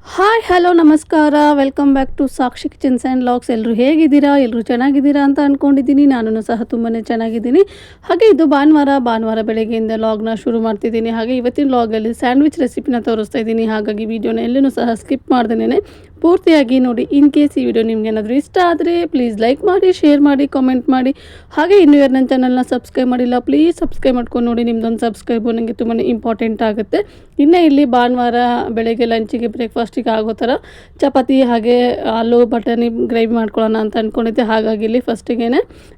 Hi hello ನಮಸ್ಕಾರ welcome back to Sakshi kitchens and logs. ಎಲ್ಲರೂ ಹೇಗಿದ್ದೀರಾ? ಎಲ್ಲರೂ ಚೆನ್ನಾಗಿದ್ದೀರಾ ಅಂತ ಅಂದ್ಕೊಂಡಿದ್ದೀನಿ. ನಾನು ಸಹ ತುಂಬಾ ಚೆನ್ನಾಗಿದ್ದೀನಿ. ಹಾಗೆ ಇದು ಭಾನುವಾರ ಬೆಳಗ್ಗೆಯಿಂದ ಲಾಗ್ನ ಶುರು ಮಾಡ್ತಿದ್ದೀನಿ. ಹಾಗೆ ಇವತ್ತಿನ ಲಾಗಲ್ಲಿ ಸ್ಯಾಂಡ್ವಿಚ್ ರೆಸಿಪಿನ ತೋರಿಸ್ತಾ ಇದ್ದೀನಿ. ಹಾಗಾಗಿ ವಿಡಿಯೋನ ಎಲ್ಲೂ ಸಹ ಸ್ಕಿಪ್ ಮಾಡ್ದೇನೆ ಪೂರ್ತಿಯಾಗಿ ನೋಡಿ. ಇನ್ ಕೇಸ್ ಈ ವಿಡಿಯೋ ನಿಮ್ಗೆ ಏನಾದರೂ ಇಷ್ಟ ಆದರೆ ಪ್ಲೀಸ್ ಲೈಕ್ ಮಾಡಿ, ಶೇರ್ ಮಾಡಿ, ಕಾಮೆಂಟ್ ಮಾಡಿ. ಹಾಗೆ ಇನ್ನೂ ಯಾರು ನನ್ನ ಚಾನಲ್ನ ಸಬ್ಸ್ಕ್ರೈಬ್ ಮಾಡಿಲ್ಲ ಪ್ಲೀಸ್ ಸಬ್ಸ್ಕ್ರೈಬ್ ಮಾಡ್ಕೊಂಡು ನೋಡಿ. ನಿಮ್ದೊಂದು ಸಬ್ಸ್ಕ್ರೈಬು ನನಗೆ ತುಂಬಾ ಇಂಪಾರ್ಟೆಂಟ್ ಆಗುತ್ತೆ. ಇನ್ನು ಇಲ್ಲಿ ಭಾನುವಾರ ಬೆಳಗ್ಗೆ ಲಂಚಿಗೆ ಬ್ರೇಕ್ಫಾಸ್ಟಿಗೆ ಆಗೋ ಥರ ಚಪಾತಿ ಹಾಗೆ ಆಲೂ ಬಟಾಣಿ ಗ್ರೇವಿ ಮಾಡ್ಕೊಳ್ಳೋಣ ಅಂತ ಅಂದ್ಕೊಂಡಿದ್ದೆ. ಹಾಗಾಗಿ ಇಲ್ಲಿ ಫಸ್ಟಿಗೆ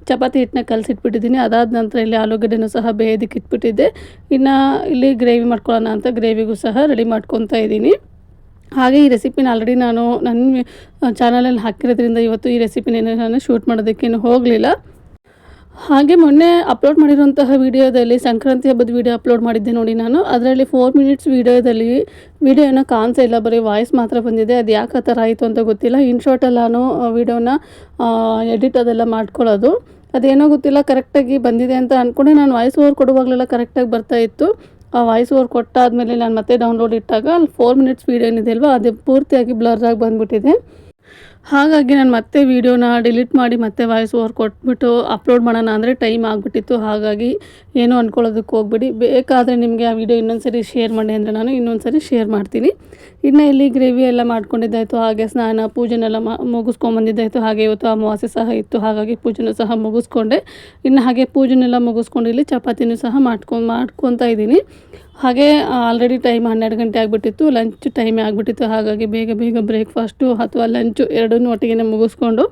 ಚಪಾತಿ ಹಿಟ್ಟನ್ನ ಕಲಸಿಟ್ಬಿಟ್ಟಿದ್ದೀನಿ. ಅದಾದ ನಂತರ ಇಲ್ಲಿ ಆಲೂಗಡ್ಡೆನೂ ಸಹ ಬೇಯೋದಕ್ಕೆ ಇಟ್ಬಿಟ್ಟಿದ್ದೆ. ಇನ್ನು ಇಲ್ಲಿ ಗ್ರೇವಿ ಮಾಡ್ಕೊಳ್ಳೋಣ ಅಂತ ಗ್ರೇವಿಗೂ ಸಹ ರೆಡಿ ಮಾಡ್ಕೊತಾ ಇದ್ದೀನಿ. ಹಾಗೆ ಈ ರೆಸಿಪಿನ ಆಲ್ರೆಡಿ ನಾನು ನನ್ನ ಚಾನಲಲ್ಲಿ ಹಾಕಿರೋದ್ರಿಂದ ಇವತ್ತು ಈ ರೆಸಿಪಿನ ನಾನು ಶೂಟ್ ಮಾಡೋದಕ್ಕೇನು ಹೋಗಲಿಲ್ಲ. ಹಾಗೆ ಮೊನ್ನೆ ಅಪ್ಲೋಡ್ ಮಾಡಿರೋಂತಹ ವೀಡಿಯೋದಲ್ಲಿ ಸಂಕ್ರಾಂತಿ ಹಬ್ಬದ ವೀಡಿಯೋ ಅಪ್ಲೋಡ್ ಮಾಡಿದ್ದೆ ನೋಡಿ ನಾನು. ಅದರಲ್ಲಿ 4 ಮಿನಿಟ್ಸ್ ವೀಡಿಯೋದಲ್ಲಿ ವೀಡಿಯೋ ಏನೋ ಕಾಣಿಸ್ತಾ ಇಲ್ಲ, ಬರೀ ವಾಯ್ಸ್ ಮಾತ್ರ ಬಂದಿದೆ. ಅದು ಯಾಕೆ ಆ ಥರ ಆಯಿತು ಅಂತ ಗೊತ್ತಿಲ್ಲ. ಇನ್ ಶಾರ್ಟಲ್ಲಿ ನಾನು ವೀಡಿಯೋನ ಎಡಿಟ್ ಅದೆಲ್ಲ ಮಾಡ್ಕೊಳ್ಳೋದು, ಅದೇನೋ ಗೊತ್ತಿಲ್ಲ ಕರೆಕ್ಟಾಗಿ ಬಂದಿದೆ ಅಂತ ಅಂದ್ಕೊಂಡೆ. ನಾನು ವಾಯ್ಸ್ ಓವರ್ ಕೊಡುವಾಗಲೆಲ್ಲ ಕರೆಕ್ಟಾಗಿ ಬರ್ತಾಯಿತ್ತು. ಆ ವಾಯ್ಸ್ ಓವರ್ ಕೊಟ್ಟಾದಮೇಲೆ ನಾನು ಮತ್ತೆ ಡೌನ್ಲೋಡ್ ಇಟ್ಟಾಗ ಅಲ್ಲಿ 4 ಮಿನಿಟ್ಸ್ ವೀಡಿಯೋ ಏನಿದೆ ಅಲ್ವಾ, ಅದು ಪೂರ್ತಿಯಾಗಿ ಬ್ಲರ್ ಆಗಿ ಬಂದುಬಿಟ್ಟಿದೆ. ಹಾಗಾಗಿ ನಾನು ಮತ್ತೆ ವೀಡಿಯೋನ ಡಿಲೀಟ್ ಮಾಡಿ ಮತ್ತೆ ವಾಯ್ಸ್ ಓವರ್ ಕೊಟ್ಬಿಟ್ಟು ಅಪ್ಲೋಡ್ ಮಾಡೋಣ ಅಂದರೆ ಟೈಮ್ ಆಗಿಬಿಟ್ಟಿತ್ತು. ಹಾಗಾಗಿ ಏನೂ ಅಂದ್ಕೊಳ್ಳೋದಕ್ಕೆ ಹೋಗ್ಬಿಡಿ. ಬೇಕಾದರೆ ನಿಮಗೆ ಆ ವಿಡಿಯೋ ಇನ್ನೊಂದು ಸರಿ ಶೇರ್ ಮಾಡಿ ಅಂದರೆ ನಾನು ಇನ್ನೊಂದು ಸರಿ ಶೇರ್ ಮಾಡ್ತೀನಿ. ಇನ್ನು ಇಲ್ಲಿ ಗ್ರೇವಿ ಎಲ್ಲ ಮಾಡ್ಕೊಂಡಿದ್ದಾಯಿತು. ಹಾಗೆ ಸ್ನಾನ ಪೂಜೆನೆಲ್ಲ ಮುಗಿಸ್ಕೊಂಬಂದಿದ್ದಾಯಿತು. ಹಾಗೆ ಇವತ್ತು ಅಮಾವಾಸ್ಯೆ ಸಹ ಇತ್ತು. ಹಾಗಾಗಿ ಪೂಜೆನೂ ಸಹ ಮುಗಿಸ್ಕೊಂಡೆ. ಇನ್ನು ಹಾಗೆ ಪೂಜೆನೆಲ್ಲ ಮುಗಿಸ್ಕೊಂಡು ಇಲ್ಲಿ ಚಪಾತಿನೂ ಸಹ ಮಾಡ್ಕೊತಾ ಇದ್ದೀನಿ. ಹಾಗೆ ಆಲ್ರೆಡಿ ಟೈಮ್ 12 ಗಂಟೆ ಆಗಿಬಿಟ್ಟಿತ್ತು. ಲಂಚ್ ಟೈಮೇ ಆಗಿಬಿಟ್ಟಿತ್ತು. ಹಾಗಾಗಿ ಬೇಗ ಬ್ರೇಕ್ಫಾಸ್ಟು ಅಥವಾ ಲಂಚು ಎರಡನ್ನೂ ಒಟ್ಟಿಗೆ ಮುಗಿಸ್ಕೊಂಡು,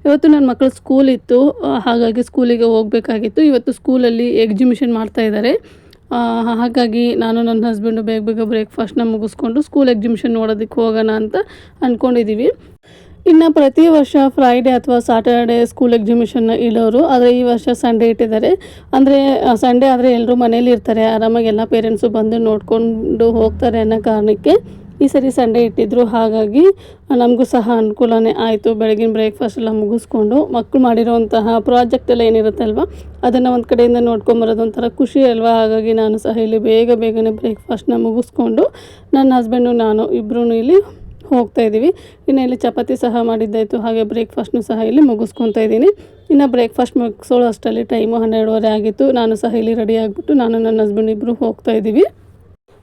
ಇವತ್ತು ನನ್ನ ಮಕ್ಕಳು ಸ್ಕೂಲ್ ಇತ್ತು. ಹಾಗಾಗಿ ಸ್ಕೂಲಿಗೆ ಹೋಗಬೇಕಾಗಿತ್ತು. ಇವತ್ತು ಸ್ಕೂಲಲ್ಲಿ ಎಕ್ಸಿಬಿಷನ್ ಮಾಡ್ತಾಯಿದ್ದಾರೆ. ಹಾಗಾಗಿ ನಾನು ನನ್ನ ಹಸ್ಬೆಂಡು ಬೇಗ ಬ್ರೇಕ್ಫಾಸ್ಟ್ನ ಮುಗಿಸ್ಕೊಂಡು ಸ್ಕೂಲ್ ಎಕ್ಸಿಬಿಷನ್ ನೋಡೋದಕ್ಕೆ ಹೋಗೋಣ ಅಂತ ಅಂದ್ಕೊಂಡಿದ್ದೀವಿ. ಇನ್ನು ಪ್ರತಿ ವರ್ಷ ಫ್ರೈಡೇ ಅಥವಾ ಸ್ಯಾಟರ್ಡೇ ಸ್ಕೂಲ್ ಎಕ್ಸಿಬಿಷನ್ನ ಇಡೋರು, ಆದರೆ ಈ ವರ್ಷ ಸಂಡೇ ಇಟ್ಟಿದ್ದಾರೆ. ಅಂದರೆ ಸಂಡೇ ಆದರೆ ಎಲ್ಲರೂ ಮನೇಲಿ ಇರ್ತಾರೆ, ಆರಾಮಾಗಿ ಎಲ್ಲ ಪೇರೆಂಟ್ಸು ಬಂದು ನೋಡಿಕೊಂಡು ಹೋಗ್ತಾರೆ ಅನ್ನೋ ಕಾರಣಕ್ಕೆ ಈ ಸರಿ ಸಂಡೇ ಇಟ್ಟಿದ್ದರು. ಹಾಗಾಗಿ ನಮಗೂ ಸಹ ಅನುಕೂಲನೇ ಆಯಿತು. ಬೆಳಗಿನ ಬ್ರೇಕ್ಫಾಸ್ಟ್ ಎಲ್ಲ ಮುಗಿಸ್ಕೊಂಡು ಮಕ್ಕಳು ಮಾಡಿರೋಂತಹ ಪ್ರಾಜೆಕ್ಟ್ ಎಲ್ಲ ಏನಿರುತ್ತಲ್ವ ಅದನ್ನು ಒಂದು ಕಡೆಯಿಂದ ನೋಡ್ಕೊಂಬರೋದು ಒಂಥರ ಖುಷಿ ಅಲ್ವಾ. ಹಾಗಾಗಿ ನಾನು ಸಹ ಇಲ್ಲಿ ಬೇಗನೆ ಬ್ರೇಕ್ಫಾಸ್ಟ್ನ ಮುಗಿಸ್ಕೊಂಡು ನನ್ನ ಹಸ್ಬೆಂಡು ನಾನು ಇಬ್ಬರೂ ಇಲ್ಲಿ ಹೋಗ್ತಾಯಿದ್ದೀವಿ. ಇನ್ನು ಇಲ್ಲಿ ಚಪಾತಿ ಸಹ ಮಾಡಿದ್ದಾಯಿತು. ಹಾಗೆ ಬ್ರೇಕ್ಫಾಸ್ಟ್ನು ಸಹ ಇಲ್ಲಿ ಮುಗಿಸ್ಕೊತಾ ಇದ್ದೀನಿ. ಇನ್ನು ಬ್ರೇಕ್ಫಾಸ್ಟ್ ಮುಗಿಸೋಳು ಅಷ್ಟರಲ್ಲಿ ಟೈಮು 12:30 ಆಗಿತ್ತು. ನಾನು ಸಹ ಇಲ್ಲಿ ರೆಡಿ ಆಗಿಬಿಟ್ಟು ನಾನು ನನ್ನ ಹಸ್ಬೆಂಡ್ ಇಬ್ಬರು ಹೋಗ್ತಾಯಿದ್ದೀವಿ.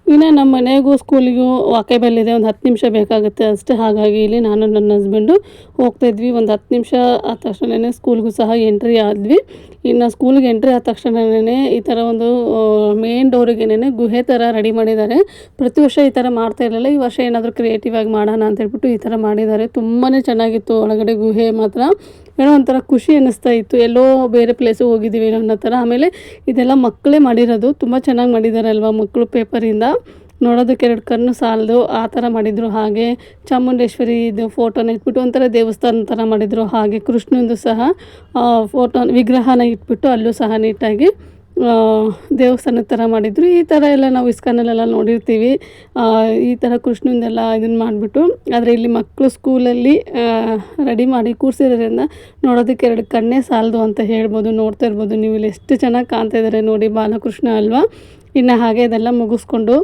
ಇನ್ನು ನಮ್ಮ ಮನೆಗೂ ಸ್ಕೂಲಿಗೂ ವಾಕೇಬಲ್ ಇದೆ, ಒಂದು 10 ನಿಮಿಷ ಬೇಕಾಗುತ್ತೆ ಅಷ್ಟೇ. ಹಾಗಾಗಿ ಇಲ್ಲಿ ನಾನು ನನ್ನ ಹಸ್ಬೆಂಡು ಹೋಗ್ತಾಯಿದ್ವಿ. ಒಂದು 10 ನಿಮಿಷ ಆದ ತಕ್ಷಣವೇ ಸ್ಕೂಲ್ಗೂ ಸಹ ಎಂಟ್ರಿ ಆದ್ವಿ. ಇನ್ನು ಸ್ಕೂಲ್ಗೆ ಎಂಟ್ರಿ ಆದ ತಕ್ಷಣವೇ ಈ ಥರ ಒಂದು ಮೇನ್ ಡೋರಿಗೇನೆ ಗುಹೆ ಥರ ರೆಡಿ ಮಾಡಿದ್ದಾರೆ. ಪ್ರತಿ ವರ್ಷ ಈ ಥರ ಮಾಡ್ತಾ ಇರಲಿಲ್ಲ, ಈ ವರ್ಷ ಏನಾದರೂ ಕ್ರಿಯೇಟಿವ್ ಆಗಿ ಮಾಡೋಣ ಅಂತ ಹೇಳ್ಬಿಟ್ಟು ಈ ಥರ ಮಾಡಿದ್ದಾರೆ. ತುಂಬಾ ಚೆನ್ನಾಗಿತ್ತು ಒಳಗಡೆ ಗುಹೆ ಮಾತ್ರ. ಏನೋ ಒಂಥರ ಖುಷಿ ಅನ್ನಿಸ್ತಾ ಇತ್ತು, ಎಲ್ಲೋ ಬೇರೆ ಪ್ಲೇಸಿಗೆ ಹೋಗಿದ್ದೀವಿ ಅನ್ನೋ ಥರ. ಆಮೇಲೆ ಇದೆಲ್ಲ ಮಕ್ಕಳೇ ಮಾಡಿರೋದು, ತುಂಬ ಚೆನ್ನಾಗಿ ಮಾಡಿದ್ದಾರೆ ಅಲ್ವಾ. ಮಕ್ಕಳು ಪೇಪರಿಂದ ನೋಡೋದಕ್ಕೆ 2 ಕಣ್ಣು ಸಾಲದು ಆ ಥರ ಮಾಡಿದರು. ಹಾಗೆ ಚಾಮುಂಡೇಶ್ವರಿ ಇದು ಫೋಟೋನ ಇಟ್ಬಿಟ್ಟು ಒಂಥರ ದೇವಸ್ಥಾನ ಥರ ಮಾಡಿದರು. ಹಾಗೆ ಕೃಷ್ಣಂದು ಸಹ ವಿಗ್ರಹನ ಇಟ್ಬಿಟ್ಟು ಅಲ್ಲೂ ಸಹ ನೀಟಾಗಿ ದೇವಸ್ಥಾನದ ಥರ ಮಾಡಿದರು. ಈ ಥರ ಎಲ್ಲ ನಾವು ಇಸ್ಕಾನಲ್ಲೆಲ್ಲ ನೋಡಿರ್ತೀವಿ, ಈ ಥರ ಕೃಷ್ಣಂದೆಲ್ಲ ಇದನ್ನು ಮಾಡಿಬಿಟ್ಟು. ಆದರೆ ಇಲ್ಲಿ ಮಕ್ಕಳು ಸ್ಕೂಲಲ್ಲಿ ರೆಡಿ ಮಾಡಿ ಕೂರಿಸಿದ್ರಿಂದ ನೋಡೋದಕ್ಕೆ 2 ಕಣ್ಣೇ ಸಾಲದು ಅಂತ ಹೇಳ್ಬೋದು. ನೋಡ್ತಾ ಇರ್ಬೋದು ನೀವು ಇಲ್ಲಿ ಎಷ್ಟು ಚೆನ್ನಾಗಿ ಕಾಣ್ತಾ ಇದ್ದಾರೆ ನೋಡಿ, ಬಾಲಕೃಷ್ಣ ಅಲ್ವಾ. ಇನ್ನು ಹಾಗೆ ಇದೆಲ್ಲ ಮುಗಿಸ್ಕೊಂಡು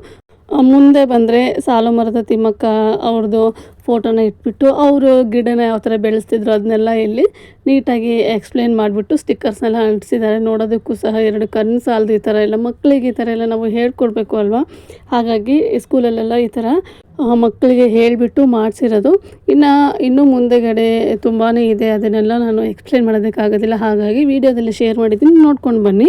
ಮುಂದೆ ಬಂದರೆ ಸಾಲು ಮರದ ತಿಮ್ಮಕ್ಕ ಅವ್ರದ್ದು ಫೋಟೋನ ಇಟ್ಬಿಟ್ಟು ಅವರು ಗಿಡನ ಯಾವ ಥರ ಬೆಳೆಸ್ತಿದ್ರು ಅದನ್ನೆಲ್ಲ ಇಲ್ಲಿ ನೀಟಾಗಿ ಎಕ್ಸ್ಪ್ಲೇನ್ ಮಾಡಿಬಿಟ್ಟು ಸ್ಟಿಕ್ಕರ್ಸ್ನೆಲ್ಲ ಅಂಟಿಸಿದ್ದಾರೆ. ನೋಡೋದಕ್ಕೂ ಸಹ 2 ಕಣ್ಣು ಸಾಲದು. ಈ ಥರ ಎಲ್ಲ ಮಕ್ಕಳಿಗೆ ಈ ಥರ ಎಲ್ಲ ನಾವು ಹೇಳ್ಕೊಡ್ಬೇಕು ಅಲ್ವಾ. ಹಾಗಾಗಿ ಸ್ಕೂಲಲ್ಲೆಲ್ಲ ಈ ಥರ ಮಕ್ಕಳಿಗೆ ಹೇಳಿಬಿಟ್ಟು ಮಾಡಿಸಿರೋದು. ಇನ್ನೂ ಮುಂದೆಗಡೆ ತುಂಬಾ ಇದೆ, ಅದನ್ನೆಲ್ಲ ನಾನು ಎಕ್ಸ್ಪ್ಲೇನ್ ಮಾಡೋದಕ್ಕಾಗೋದಿಲ್ಲ. ಹಾಗಾಗಿ ವಿಡಿಯೋದಲ್ಲಿ ಶೇರ್ ಮಾಡಿದ್ದೀನಿ, ನೋಡ್ಕೊಂಡು ಬನ್ನಿ.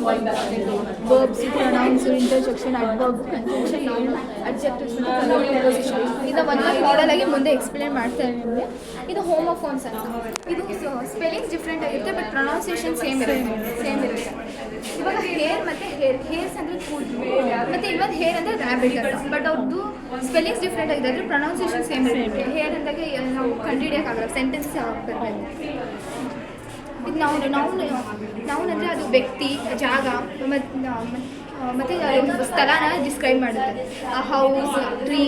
ತುಂಬ important. Verbs, pronouns, interjection, adverb, conjunction, noun, adjectives ಮತ್ತು ಪ್ರಿಪೋಸಿಷನ್. ಇದನ್ನ ಒಂದೊಂದು ಮಾಡೆಲ್ ಆಗಿ ಮುಂದೆ ಎಕ್ಸ್ಪ್ಲೇನ್ ಮಾಡ್ತಾರೆ ನಿಮಗೆ. ಇದು ಹೋಮೋಫೋನ್ಸ್ ಅಂತ. ಇದು ಸ್ಪೆಲ್ಲಿಂಗ್ಸ್ ಡಿಫ್ರೆಂಟ್ ಆಗಿರುತ್ತೆ, ಬಟ್ ಪ್ರೊನೌನ್ಸಿಯೇಷನ್ ಸೇಮ್ ಇರುತ್ತೆ. ಇವಾಗ ಹೇರ್ ಮತ್ತು ಹೇರ್ಸ್ ಅಂದರೆ ಕೂಲ್, ಮತ್ತು ಇನ್ನೊಂದು ಹೇರ್ ಅಂದರೆ ರ್ಯಾಬಿಟ್ ಅಂತ. ಬಟ್ ಅವ್ರದ್ದು ಸ್ಪೆಲ್ಲಿಂಗ್ಸ್ ಡಿಫ್ರೆಂಟ್ ಆಗಿದೆ, ಆದರೆ ಪ್ರೊನೌನ್ಸಿಯೇಷನ್ ಸೇಮ್ ಇರುತ್ತೆ. ಹೇರ್ ಅಂದಾಗ ನಾವು ಕಂಡುಹಿಡಿಯೋಕ್ಕಾಗಲ್ಲ, ಸೆಂಟೆನ್ಸ್ ಬರಬೇಕು. ಇದು ನೌನ್ ಅಂದರೆ ಅದು ವ್ಯಕ್ತಿ, ಜಾಗ ಮತ್ತು ಸ್ಥಳನ ಡಿಸ್ಕ್ರೈಬ್ ಮಾಡುತ್ತೆ. ಹೌಸ್, ಟ್ರೀ,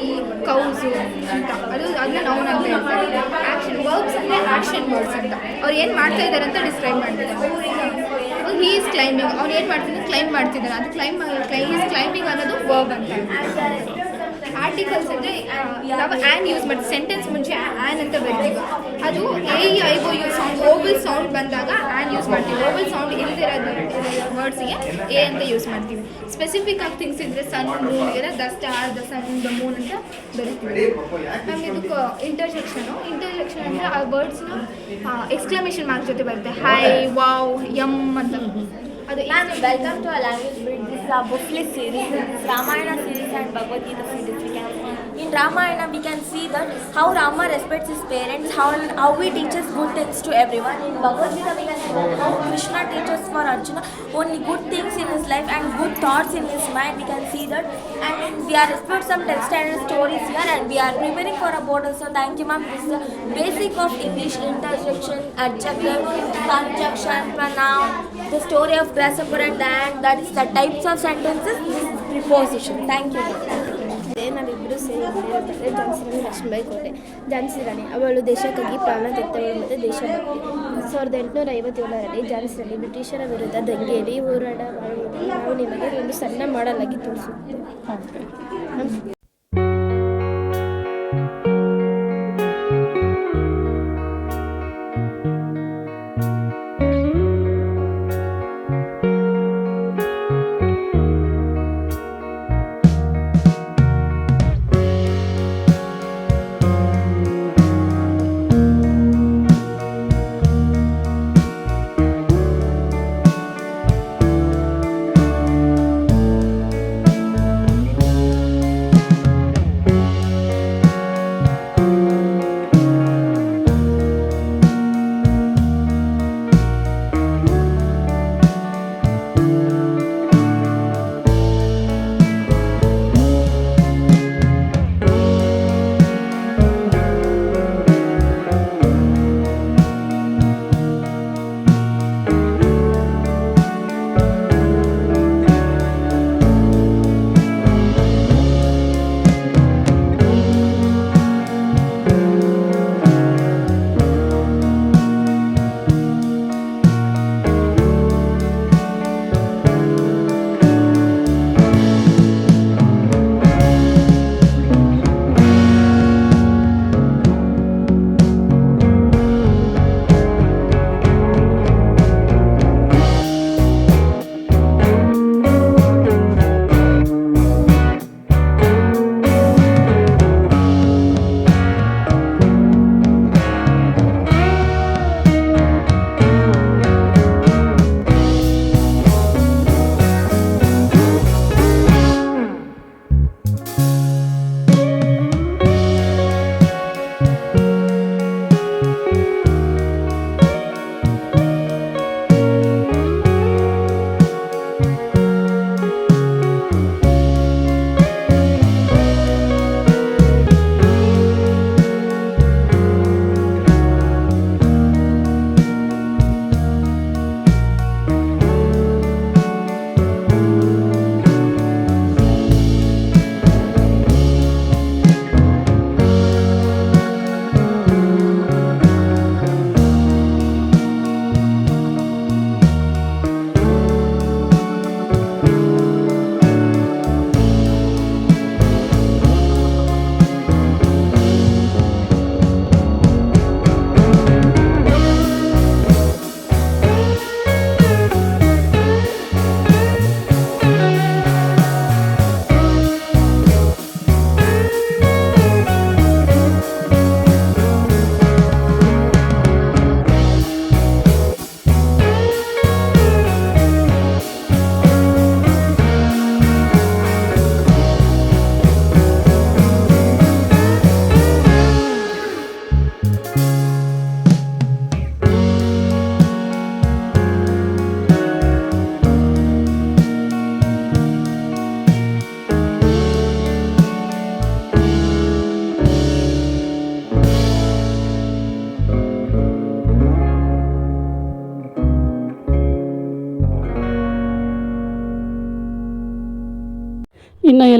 ಕೌಸು ಅಂತ, ಅದನ್ನ ನೌನ್ ಅಂತ ಹೇಳ್ತಾರೆ. ಆ್ಯಕ್ಷನ್ ವರ್ಬ್ಸ್ ಅಂದರೆ ಆ್ಯಕ್ಷನ್ ವರ್ಡ್ಸ್ ಅಂತ. ಅವ್ರು ಏನು ಮಾಡ್ತಾ ಇದ್ದಾರೆ ಅಂತ ಡಿಸ್ಕ್ರೈಬ್ ಮಾಡ್ತಿದ್ದಾರೆ. ಹೀ ಈಸ್ ಕ್ಲೈಂಬಿಂಗ್, ಅವ್ನು ಏನು ಮಾಡ್ತಿದ್ದಾನೆ, ಕ್ಲೈಂಬ್ ಮಾಡ್ತಿದ್ದಾನೆ. ಅದು ಈಸ್ ಕ್ಲೈಂಬಿಂಗ್ ಅನ್ನೋದು ವರ್ಬ್ ಅಂತ. ಆರ್ಟಿಕಲ್ಸ್ ಅಂದರೆ ನಾವು ಆ್ಯನ್ ಯೂಸ್ ಮಾಡ್ತೀವಿ. ಸೆಂಟೆನ್ಸ್ ಮುಂಚೆ ಆ್ಯನ್ ಅಂತ ಬರ್ತೀವಿ. ಅದು ಐ ಸೌಂಡ್, ಓವಲ್ ಸೌಂಡ್ ಬಂದಾಗ ಆ್ಯನ್ ಯೂಸ್ ಮಾಡ್ತೀವಿ. ಓವಲ್ ಸೌಂಡ್ ಇಲ್ಲದಿರೋದು ವರ್ಡ್ಸಿಗೆ ಎ ಅಂತ ಯೂಸ್ ಮಾಡ್ತೀವಿ. ಸ್ಪೆಸಿಫಿಕ್ ಆಗಿ ಥಿಂಗ್ಸ್ ಇದ್ದರೆ ಸನ್, ಮೂನ್ ಇದೆ, the star, the sun, the moon ಅಂತ ಬರುತ್ತೆ. ಆಮೇಲೆ ಇದಕ್ಕೆ ಇಂಟರ್ಜೆಕ್ಷನ್ ಅಂದರೆ ಆ ವರ್ಡ್ಸ್ನ ಎಕ್ಸ್ಕ್ಲಮೇಷನ್ ಮಾರ್ಕ್ ಜೊತೆ ಬರುತ್ತೆ. ಹೈ, ವಾವ್, ಯಮ್ ಅಂತ. Ma'am, welcome to our language bridge. This is our booklet series. This is Ramayana series and Bhagavad Gita series. In Ramayana, we can see that how Rama respects his parents, how he teaches good things to everyone. In Bhagavad Gita, we can see that how Krishna teaches for Arjuna only good things in his life and good thoughts in his mind. We can see that, and we are explored some text and stories here, and we are preparing for a board. So thank you, ma'am. This is the basic of English: interjection, adjective, conjunction, pronoun, the story of grasshopper and the ant, that is the types of sentences, preposition. Thank you. ನಾವಿಬ್ಬರು ಸೇರಿ ಬರೆಯೋದಂದರೆ ಝಾನ್ಸಿ ಲಕ್ಷ್ಮೀಬಾಯಿ ಕೋಟೆ. ಝಾನ್ಸಿ ರಾಣಿ ಅವಳು ದೇಶಕ್ಕಾಗಿ ಪ್ರಾಣ ತೆತ್ತವಳು ಮತ್ತು ದೇಶಭಕ್ತಿ. 1857ರಲ್ಲಿ ಝಾನ್ಸಿಯಲ್ಲಿ ಬ್ರಿಟಿಷರ ವಿರುದ್ಧ ದಂಗೆಯಲ್ಲಿ ಹೋರಾಟ ಮಾಡುವುದು ನಾವು ನಿಮಗೆ ಒಂದು ಸಣ್ಣ ಮಾಡಲಾಗಿ ತೋರಿಸುತ್ತೇವೆ.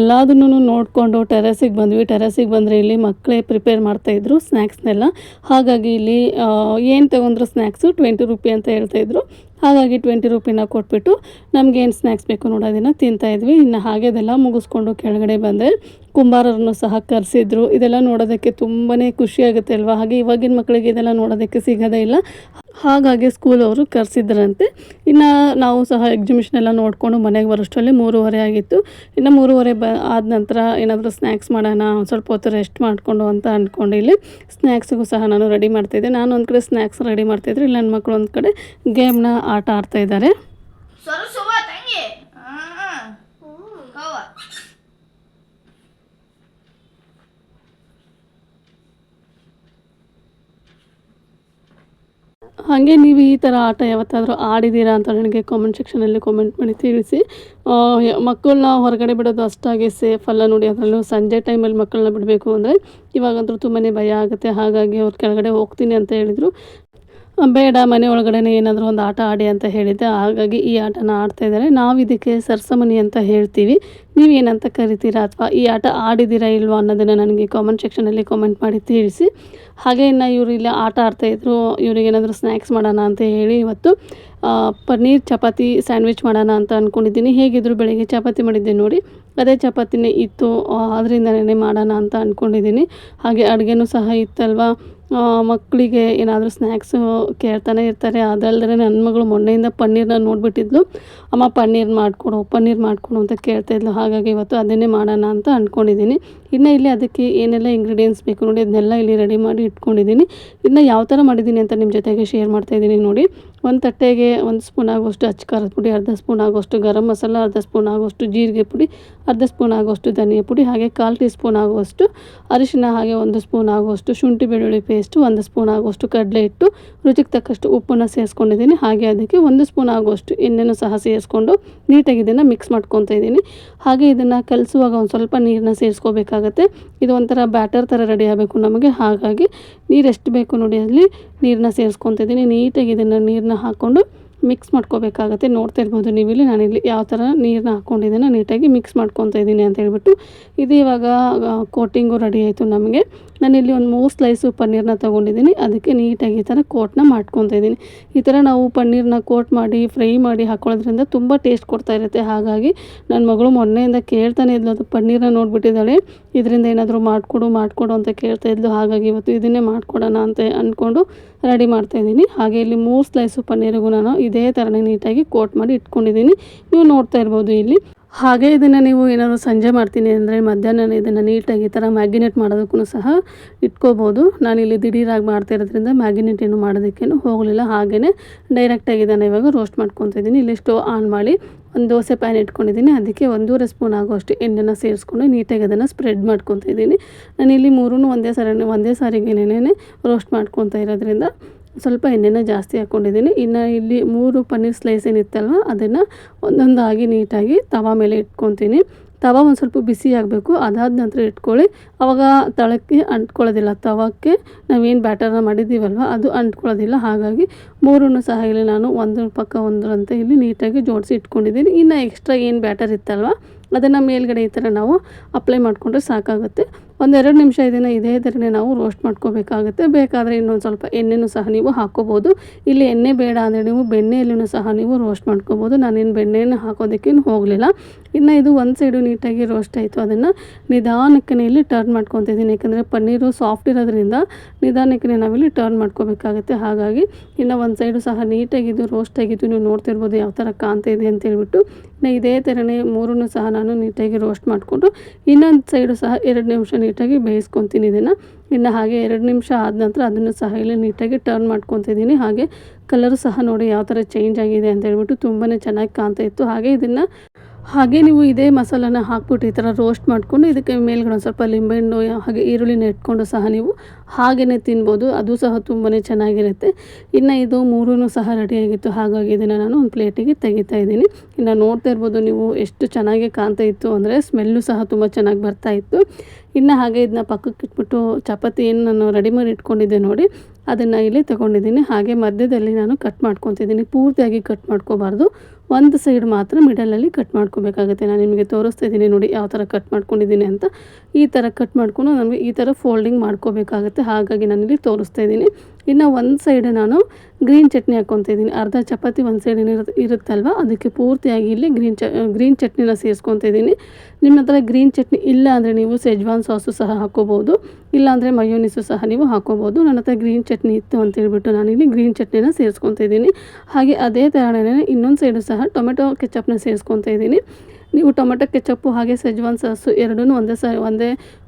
ಎಲ್ಲದನ್ನೂ ನೋಡಿಕೊಂಡು ಟೆರೆಸಿಗೆ ಬಂದ್ವಿ. ಟೆರೆಸಿಗೆ ಬಂದರೆ ಇಲ್ಲಿ ಮಕ್ಕಳೇ ಪ್ರಿಪೇರ್ ಮಾಡ್ತಾಯಿದ್ರು ಸ್ನ್ಯಾಕ್ಸ್ನೆಲ್ಲ. ಹಾಗಾಗಿ ಇಲ್ಲಿ ಏನು ತೊಗೊಂಡ್ರು ಸ್ನ್ಯಾಕ್ಸು 20 ರೂಪಿ ಅಂತ ಹೇಳ್ತಾಯಿದ್ರು. ಹಾಗಾಗಿ 20 ರೂಪಿನ ಕೊಟ್ಬಿಟ್ಟು ನಮಗೇನು ಸ್ನ್ಯಾಕ್ಸ್ ಬೇಕು ನೋಡಿ ಅದನ್ನು ತಿಂತಾಯಿದ್ವಿ. ಇನ್ನು ಹಾಗೆ ಅದೆಲ್ಲ ಮುಗಿಸ್ಕೊಂಡು ಕೆಳಗಡೆ ಬಂದೆ. ಕುಂಬಾರರನ್ನು ಸಹ ಕರೆಸಿದ್ರು. ಇದೆಲ್ಲ ನೋಡೋದಕ್ಕೆ ತುಂಬಾ ಖುಷಿಯಾಗುತ್ತೆ ಅಲ್ವಾ. ಹಾಗೆ ಇವಾಗಿನ ಮಕ್ಕಳಿಗೆ ಇದೆಲ್ಲ ನೋಡೋದಕ್ಕೆ ಸಿಗೋದೇ ಇಲ್ಲ. ಹಾಗಾಗಿ ಸ್ಕೂಲವರು ಕರೆಸಿದ್ರಂತೆ. ಇನ್ನು ನಾವು ಸಹ ಎಕ್ಸಿಬಿಷನ್ ಎಲ್ಲ ನೋಡಿಕೊಂಡು ಮನೆಗೆ ಬರೋಷ್ಟರಲ್ಲಿ 3:30 ಆಗಿತ್ತು. ಇನ್ನು 3:30 ಆದ ನಂತರ ಏನಾದರೂ ಸ್ನ್ಯಾಕ್ಸ್ ಮಾಡೋಣ, ಒಂದು ಸ್ವಲ್ಪ ಹೊತ್ತು ರೆಸ್ಟ್ ಮಾಡಿಕೊಂಡು ಅಂತ ಅಂದ್ಕೊಂಡು ಇಲ್ಲಿ ಸ್ನ್ಯಾಕ್ಸಿಗೂ ಸಹ ನಾನು ರೆಡಿ ಮಾಡ್ತಾಯಿದ್ದೆ. ನಾನು ಒಂದು ಕಡೆ ಸ್ನ್ಯಾಕ್ಸ್ ರೆಡಿ ಮಾಡ್ತಾಯಿದ್ರೆ ಇಲ್ಲಿ ನನ್ನ ಮಕ್ಕಳು ಒಂದು ಕಡೆ ಗೇಮ್ನ ಆಟ ಆಡ್ತಾಯಿದ್ದಾರೆ. ಹಾಗೆ ನೀವು ಈ ಥರ ಆಟ ಯಾವತ್ತಾದರೂ ಆಡಿದ್ದೀರಾ ಅಂತ ನನಗೆ ಕಾಮೆಂಟ್ ಸೆಕ್ಷನಲ್ಲಿ ಕಾಮೆಂಟ್ ಮಾಡಿ ತಿಳಿಸಿ. ಮಕ್ಕಳನ್ನ ಹೊರಗಡೆ ಬಿಡೋದು ಅಷ್ಟಾಗಿ ಸೇಫ್ ಅಲ್ಲ ನೋಡಿ. ಅದರಲ್ಲೂ ಸಂಜೆ ಟೈಮಲ್ಲಿ ಮಕ್ಕಳನ್ನ ಬಿಡಬೇಕು ಅಂದರೆ ಇವಾಗಂತೂ ತುಂಬಾ ಭಯ ಆಗುತ್ತೆ. ಹಾಗಾಗಿ ಅವ್ರು ಕೆಳಗಡೆ ಹೋಗ್ತೀನಿ ಅಂತ ಹೇಳಿದರು. ಬೇಡ, ಮನೆ ಒಳಗಡೆ ಏನಾದರೂ ಒಂದು ಆಟ ಆಡಿ ಅಂತ ಹೇಳಿದ್ದೆ. ಹಾಗಾಗಿ ಈ ಆಟನ ಆಡ್ತಾಯಿದ್ದಾರೆ. ನಾವು ಇದಕ್ಕೆ ಸರ್ಸಮನಿ ಅಂತ ಹೇಳ್ತೀವಿ. ನೀವೇನಂತ ಕರಿತೀರಾ ಅಥವಾ ಈ ಆಟ ಆಡಿದ್ದೀರಾ ಇಲ್ವಾ ಅನ್ನೋದನ್ನು ನನಗೆ ಕಾಮೆಂಟ್ ಸೆಕ್ಷನಲ್ಲಿ ಕಾಮೆಂಟ್ ಮಾಡಿ ತಿಳಿಸಿ. ಹಾಗೆ ಇನ್ನು ಇವರು ಇಲ್ಲಿ ಆಟ ಆಡ್ತಾಯಿದ್ರು. ಇವರಿಗೇನಾದರೂ ಸ್ನ್ಯಾಕ್ಸ್ ಮಾಡೋಣ ಅಂತ ಹೇಳಿ ಇವತ್ತು ಪನ್ನೀರ್ ಚಪಾತಿ ಸ್ಯಾಂಡ್ವಿಚ್ ಮಾಡೋಣ ಅಂತ ಅಂದ್ಕೊಂಡಿದ್ದೀನಿ. ಹೇಗಿದ್ರು ಬೆಳಗ್ಗೆ ಚಪಾತಿ ಮಾಡಿದ್ದೆ ನೋಡಿ, ಅದೇ ಚಪಾತಿನೇ ಇತ್ತು, ಅದರಿಂದನೇ ಮಾಡೋಣ ಅಂತ ಅಂದ್ಕೊಂಡಿದ್ದೀನಿ. ಹಾಗೆ ಅಡುಗೆನೂ ಸಹ ಇತ್ತಲ್ವ. ಮಕ್ಕಳಿಗೆ ಏನಾದರೂ ಸ್ನ್ಯಾಕ್ಸು ಕೇಳ್ತಾನೆ ಇರ್ತಾರೆ. ಅದಲ್ಲದೆ ನನ್ನ ಮಗಳು ಮೊನ್ನೆಯಿಂದ ಪನ್ನೀರನ್ನ ನೋಡಿಬಿಟ್ಟಿದ್ಲು. ಅಮ್ಮ ಪನ್ನೀರ್ ಮಾಡಿಕೊಡು ಅಂತ ಕೇಳ್ತಾಯಿದ್ಲು. ಹಾಗಾಗಿ ಇವತ್ತು ಅದನ್ನೇ ಮಾಡೋಣ ಅಂತ ಅಂದ್ಕೊಂಡಿದ್ದೀನಿ. ಇನ್ನು ಇಲ್ಲಿ ಅದಕ್ಕೆ ಏನೆಲ್ಲ ಇಂಗ್ರೀಡಿಯೆಂಟ್ಸ್ ಬೇಕು ನೋಡಿ ಅದನ್ನೆಲ್ಲ ಇಲ್ಲಿ ರೆಡಿ ಮಾಡಿ ಇಟ್ಕೊಂಡಿದ್ದೀನಿ. ಇನ್ನು ಯಾವ ಥರ ಮಾಡಿದ್ದೀನಿ ಅಂತ ನಿಮ್ಮ ಜೊತೆಗೆ ಶೇರ್ ಮಾಡ್ತಾಯಿದ್ದೀನಿ ನೋಡಿ. ಒಂದು ತಟ್ಟೆಗೆ 1 ಸ್ಪೂನ್ ಆಗುವಷ್ಟು ಅಚ್ಚ ಖಾರದ ಪುಡಿ, ಅರ್ಧ ಸ್ಪೂನ್ ಆಗುವಷ್ಟು ಗರಂ ಮಸಾಲ, ಅರ್ಧ ಸ್ಪೂನ್ ಆಗುವಷ್ಟು ಜೀರಿಗೆ ಪುಡಿ, ಅರ್ಧ ಸ್ಪೂನ್ ಆಗುವಷ್ಟು ಧನಿಯಾ ಪುಡಿ, ಹಾಗೆ 1/4 ಟೀ ಸ್ಪೂನ್ ಆಗುವಷ್ಟು ಅರಿಶಿನ, ಹಾಗೆ 1 ಸ್ಪೂನ್ ಆಗುವಷ್ಟು ಶುಂಠಿ ಬೆಳ್ಳುಳ್ಳಿ ಪೇಸ್ಟು, 1 ಸ್ಪೂನ್ ಆಗುವಷ್ಟು ಕಡಲೆ ಹಿಟ್ಟು, ರುಚಿಗೆ ತಕ್ಕಷ್ಟು ಉಪ್ಪನ್ನು ಸೇರಿಸ್ಕೊಂಡಿದ್ದೀನಿ. ಹಾಗೆ ಅದಕ್ಕೆ 1 ಸ್ಪೂನ್ ಆಗುವಷ್ಟು ಎಣ್ಣೆನೂ ಸಹ ಸೇರಿಸ್ಕೊಂಡು ನೀಟಾಗಿ ಇದನ್ನು ಮಿಕ್ಸ್ ಮಾಡ್ಕೊತಾ ಇದ್ದೀನಿ. ಹಾಗೆ ಇದನ್ನು ಕಲಿಸುವಾಗ ಒಂದು ಸ್ವಲ್ಪ ನೀರನ್ನ ಸೇರಿಸ್ಕೋಬೇಕಾಗತ್ತೆ. ಇದು ಒಂಥರ ಬ್ಯಾಟರ್ ಥರ ರೆಡಿ ಆಗಬೇಕು ನಮಗೆ. ಹಾಗಾಗಿ ನೀರು ಎಷ್ಟು ಬೇಕು ನೋಡಿ ಅಲ್ಲಿ ನೀರನ್ನ ಸೇರಿಸ್ಕೊತಾ ಇದ್ದೀನಿ. ನೀಟಾಗಿ ಇದನ್ನು ನೀರನ್ನ ಹಾಕ್ಕೊಂಡು ಮಿಕ್ಸ್ ಮಾಡ್ಕೋಬೇಕಾಗತ್ತೆ. ನೋಡ್ತಾ ಇರ್ಬೋದು ನೀವಿಲ್ಲಿ ನಾನಿಲ್ಲಿ ಯಾವ ಥರ ನೀರನ್ನ ಹಾಕ್ಕೊಂಡಿದ್ದೀನಿ, ನೀಟಾಗಿ ಮಿಕ್ಸ್ ಮಾಡ್ಕೊತಾ ಇದ್ದೀನಿ ಅಂತ ಹೇಳ್ಬಿಟ್ಟು. ಇದು ಇವಾಗ ಕೋಟಿಂಗು ರೆಡಿ ಆಯಿತು ನಮಗೆ. ನಾನಿಲ್ಲಿ ಒಂದು 3 ಸ್ಲೈಸು ಪನ್ನೀರನ್ನ ತೊಗೊಂಡಿದ್ದೀನಿ. ಅದಕ್ಕೆ ನೀಟಾಗಿ ಈ ಥರ ಕೋಟ್ನ ಮಾಡ್ಕೊತಾ ಇದ್ದೀನಿ. ಈ ಥರ ನಾವು ಪನ್ನೀರನ್ನ ಕೋಟ್ ಮಾಡಿ ಫ್ರೈ ಮಾಡಿ ಹಾಕ್ಕೊಳ್ಳೋದ್ರಿಂದ ತುಂಬ ಟೇಸ್ಟ್ ಕೊಡ್ತಾ ಇರುತ್ತೆ. ಹಾಗಾಗಿ ನನ್ನ ಮಗಳು ಮೊನ್ನೆಯಿಂದ ಕೇಳ್ತಾನೆ ಇದ್ಲು, ಅದು ಪನ್ನೀರನ್ನ ನೋಡಿಬಿಟ್ಟಿದ್ದಾಳೆ, ಇದರಿಂದ ಏನಾದರೂ ಮಾಡಿಕೊಡು ಅಂತ ಕೇಳ್ತಾ ಇದ್ಲು. ಹಾಗಾಗಿ ಇವತ್ತು ಇದನ್ನೇ ಮಾಡಿಕೊಡೋಣ ಅಂತ ಅಂದ್ಕೊಂಡು ರೆಡಿ ಮಾಡ್ತಾಯಿದ್ದೀನಿ. ಹಾಗೆ ಇಲ್ಲಿ 3 ಸ್ಲೈಸು ಪನ್ನೀರಿಗೂ ನಾನು ಇದೇ ಥರನೇ ನೀಟಾಗಿ ಕೋಟ್ ಮಾಡಿ ಇಟ್ಕೊಂಡಿದ್ದೀನಿ. ನೀವು ನೋಡ್ತಾ ಇರ್ಬೋದು ಇಲ್ಲಿ. ಹಾಗೆ ಇದನ್ನು ನೀವು ಏನಾದರೂ ಸಂಜೆ ಮಾಡ್ತೀನಿ ಅಂದರೆ ಮಧ್ಯಾಹ್ನ ಇದನ್ನು ನೀಟಾಗಿ ಈ ಥರ ಮ್ಯಾಗಿನೇಟ್ ಮಾಡೋದಕ್ಕೂ ಸಹ ಇಟ್ಕೋಬೋದು. ನಾನಿಲ್ಲಿ ದಿಢೀರಾಗಿ ಮಾಡ್ತಾ ಇರೋದ್ರಿಂದ ಮ್ಯಾಗಿನೇಟ್ ಏನು ಮಾಡೋದಕ್ಕೇನು ಹೋಗಲಿಲ್ಲ. ಹಾಗೆಯೇ ಡೈರೆಕ್ಟಾಗಿ ಇದನ್ನು ಇವಾಗ ರೋಸ್ಟ್ ಮಾಡ್ಕೊತಾ ಇದ್ದೀನಿ. ಇಲ್ಲಿ ಸ್ಟವ್ ಆನ್ ಮಾಡಿ ಒಂದು ದೋಸೆ ಪ್ಯಾನ್ ಇಟ್ಕೊಂಡಿದ್ದೀನಿ. ಅದಕ್ಕೆ 1.5 ಸ್ಪೂನ್ ಆಗುವಷ್ಟು ಎಣ್ಣೆನ ಸೇರಿಸ್ಕೊಂಡು ನೀಟಾಗಿ ಅದನ್ನು ಸ್ಪ್ರೆಡ್ ಮಾಡ್ಕೊತಾ ಇದ್ದೀನಿ. ನಾನಿಲ್ಲಿ 3 ಒಂದೇ ಸಾರಿಗೆನೇ ರೋಸ್ಟ್ ಮಾಡ್ಕೊತಾ ಇರೋದ್ರಿಂದ ಸ್ವಲ್ಪ ಎಣ್ಣೆನ ಜಾಸ್ತಿ ಹಾಕ್ಕೊಂಡಿದ್ದೀನಿ. ಇನ್ನು ಇಲ್ಲಿ 3 ಪನ್ನೀರ್ ಸ್ಲೈಸ್ ಏನಿತ್ತಲ್ವ ಅದನ್ನು ಒಂದೊಂದಾಗಿ ನೀಟಾಗಿ ತವಾ ಮೇಲೆ ಇಟ್ಕೊತೀನಿ. ತವಾ ಒಂದು ಸ್ವಲ್ಪ ಬಿಸಿ ಆಗಬೇಕು. ಅದಾದ ನಂತರ ಇಟ್ಕೊಳ್ಳಿ. ಆವಾಗ ತಳಕ್ಕೆ ಅಂಟ್ಕೊಳ್ಳೋದಿಲ್ಲ. ತವಕ್ಕೆ ನಾವೇನು ಬ್ಯಾಟರ್ನ ಮಾಡಿದ್ದೀವಲ್ವ ಅದು ಅಂಟ್ಕೊಳ್ಳೋದಿಲ್ಲ. ಹಾಗಾಗಿ 3 ಸಹ ಇಲ್ಲಿ ನಾನು ಒಂದ್ರ ಪಕ್ಕ ಒಂದರಂತೆ ಇಲ್ಲಿ ನೀಟಾಗಿ ಜೋಡಿಸಿ ಇಟ್ಕೊಂಡಿದ್ದೀನಿ. ಇನ್ನು ಎಕ್ಸ್ಟ್ರಾ ಏನು ಬ್ಯಾಟರ್ ಇತ್ತಲ್ವ ಅದನ್ನು ಮೇಲ್ಗಡೆ ಈ ಥರ ನಾವು ಅಪ್ಲೈ ಮಾಡಿಕೊಂಡ್ರೆ ಸಾಕಾಗುತ್ತೆ. 1-2 ನಿಮಿಷ ಇದನ್ನು ಇದೇ ಥರನೇ ನಾವು ರೋಸ್ಟ್ ಮಾಡ್ಕೋಬೇಕಾಗುತ್ತೆ. ಬೇಕಾದರೆ ಇನ್ನೊಂದು ಸ್ವಲ್ಪ ಎಣ್ಣೆನೂ ಸಹ ನೀವು ಹಾಕ್ಕೋಬೋದು. ಇಲ್ಲಿ ಎಣ್ಣೆ ಬೇಡ ಅಂದರೆ ನೀವು ಬೆಣ್ಣೆಯಲ್ಲೂ ಸಹ ನೀವು ರೋಸ್ಟ್ ಮಾಡ್ಕೋಬೋದು. ನಾನೇನು ಬೆಣ್ಣೆಯನ್ನು ಹಾಕೋದಕ್ಕೇನು ಹೋಗಲಿಲ್ಲ. ಇನ್ನು ಇದು ಒಂದು ಸೈಡು ನೀಟಾಗಿ ರೋಸ್ಟ್ ಆಯಿತು. ಅದನ್ನು ನಿಧಾನಕ್ಕೆ ಇಲ್ಲಿ ಟರ್ನ್ ಮಾಡ್ಕೊತಿದ್ದೀನಿ. ಯಾಕಂದರೆ ಪನ್ನೀರು ಸಾಫ್ಟ್ ಇರೋದ್ರಿಂದ ನಿಧಾನಕ್ಕೆ ನಾವಿಲ್ಲಿ ಟರ್ನ್ ಮಾಡ್ಕೋಬೇಕಾಗುತ್ತೆ. ಹಾಗಾಗಿ ಇನ್ನು ಒಂದು ಸೈಡು ಸಹ ನೀಟಾಗಿದ್ದು ರೋಸ್ಟ್ ಆಗಿದ್ದು ನೀವು ನೋಡ್ತಿರ್ಬೋದು ಯಾವ ಥರ ಕಾಣ್ತಾ ಇದೆ ಅಂತ ಹೇಳ್ಬಿಟ್ಟು. ಇನ್ನು ಇದೇ ಥರನೇ 3 ಸಹ ನಾನು ನೀಟಾಗಿ ರೋಸ್ಟ್ ಮಾಡಿಕೊಂಡು ಇನ್ನೊಂದು ಸೈಡು ಸಹ 2 ನಿಮಿಷ ನೀಟಾಗಿ ಬೇಯಿಸ್ಕೊತೀನಿ ಇದನ್ನು. ಇನ್ನು ಹಾಗೆ 2 ನಿಮಿಷ ಆದ ನಂತರ ಅದನ್ನು ಸಹ ಇಲ್ಲಿ ನೀಟಾಗಿ ಟರ್ನ್ ಮಾಡ್ಕೊತಿದ್ದೀನಿ. ಹಾಗೆ ಕಲರು ಸಹ ನೋಡಿ ಯಾವ ಥರ ಚೇಂಜ್ ಆಗಿದೆ ಅಂತ ಹೇಳ್ಬಿಟ್ಟು ತುಂಬಾ ಚೆನ್ನಾಗಿ ಕಾಣ್ತಾ ಇತ್ತು. ಹಾಗೆ ನೀವು ಇದೇ ಮಸಾಲನ ಹಾಕ್ಬಿಟ್ಟು ಈ ಥರ ರೋಸ್ಟ್ ಮಾಡಿಕೊಂಡು ಇದಕ್ಕೆ ಮೇಲ್ಗಡೆ ಒಂದು ಸ್ವಲ್ಪ ಲಿಂಬೆಹಣ್ಣು ಹಾಗೆ ಈರುಳ್ಳಿನ ಇಟ್ಕೊಂಡು ಸಹ ನೀವು ಹಾಗೆಯೇ ತಿನ್ಬೋದು. ಅದು ಸಹ ತುಂಬಾ ಚೆನ್ನಾಗಿರುತ್ತೆ. ಇನ್ನು ಇದು 3 ಸಹ ರೆಡಿಯಾಗಿತ್ತು. ಹಾಗಾಗಿ ಇದನ್ನು ನಾನು ಒಂದು ಪ್ಲೇಟಿಗೆ ತೆಗಿತಾ ಇದ್ದೀನಿ. ಇನ್ನು ನೋಡ್ತಾ ಇರ್ಬೋದು ನೀವು ಎಷ್ಟು ಚೆನ್ನಾಗಿ ಕಾಣ್ತಾ ಇತ್ತು ಅಂದರೆ ಸ್ಮೆಲ್ಲು ಸಹ ತುಂಬ ಚೆನ್ನಾಗಿ ಬರ್ತಾಯಿತ್ತು. ಇನ್ನು ಹಾಗೆ ಇದನ್ನ ಪಕ್ಕಕ್ಕೆ ಇಟ್ಬಿಟ್ಟು ಚಪಾತಿ ಏನು ನಾನು ರೆಡಿ ಮಾಡಿ ಇಟ್ಕೊಂಡಿದ್ದೆ ನೋಡಿ ಅದನ್ನು ಇಲ್ಲಿ ತೊಗೊಂಡಿದ್ದೀನಿ. ಹಾಗೆ ಮಧ್ಯದಲ್ಲಿ ನಾನು ಕಟ್ ಮಾಡ್ಕೊತಿದ್ದೀನಿ. ಪೂರ್ತಿಯಾಗಿ ಕಟ್ ಮಾಡ್ಕೋಬಾರ್ದು, ಒಂದು ಸೈಡ್ ಮಾತ್ರ ಮಿಡಲಲ್ಲಿ ಕಟ್ ಮಾಡ್ಕೋಬೇಕಾಗುತ್ತೆ. ನಾನು ನಿಮಗೆ ತೋರಿಸ್ತಾ ಇದ್ದೀನಿ ನೋಡಿ ಯಾವ ಥರ ಕಟ್ ಮಾಡ್ಕೊಂಡಿದ್ದೀನಿ ಅಂತ. ಈ ಥರ ಕಟ್ ಮಾಡಿಕೊಂಡು ನಮಗೆ ಈ ಥರ ಫೋಲ್ಡಿಂಗ್ ಮಾಡ್ಕೋಬೇಕಾಗುತ್ತೆ. ಹಾಗಾಗಿ ನಾನಿಲ್ಲಿ ತೋರಿಸ್ತಾ ಇದ್ದೀನಿ. ಇನ್ನು ಒಂದು ಸೈಡ್ ನಾನು ಗ್ರೀನ್ ಚಟ್ನಿ ಹಾಕ್ಕೊತಿದ್ದೀನಿ. ಅರ್ಧ ಚಪಾತಿ ಒಂದು ಸೈಡ್ ಇರುತ್ತಲ್ವ, ಅದಕ್ಕೆ ಪೂರ್ತಿಯಾಗಿ ಇಲ್ಲಿ ಗ್ರೀನ್ ಚಟ್ನಿನ ಸೇರಿಸ್ಕೊತಿದ್ದೀನಿ. ನಿಮ್ಮ ಹತ್ರ ಗ್ರೀನ್ ಚಟ್ನಿ ಇಲ್ಲ ಅಂದರೆ ನೀವು ಸೆಜ್ವಾನ್ ಸಾಸು ಸಹ ಹಾಕ್ಕೋಬೋದು, ಇಲ್ಲಾಂದರೆ ಮಯೋನಿಸು ಸಹ ನೀವು ಹಾಕ್ಕೋಬೋದು. ನನ್ನ ಹತ್ರ ಗ್ರೀನ್ ಚಟ್ನಿ ಇತ್ತು ಅಂತೇಳ್ಬಿಟ್ಟು ನಾನಿಲ್ಲಿ ಗ್ರೀನ್ ಚಟ್ನಿನ ಸೇರಿಸ್ಕೊತಿದ್ದೀನಿ. ಹಾಗೆ ಅದೇ ಥರನೇ ಇನ್ನೊಂದು ಸೈಡು ಸಹ ಟೊಮೆಟೊ ಕೆಚಪ್ನ ಸೇರಿಸ್ಕೊತಾ ಇದ್ದೀನಿ. ನೀವು ಟೊಮೆಟೊ ಕೆಚಪ್ಪು ಹಾಗೆ ಸೆಜ್ವಾನ್ ಸಾಸು ಎರಡೂ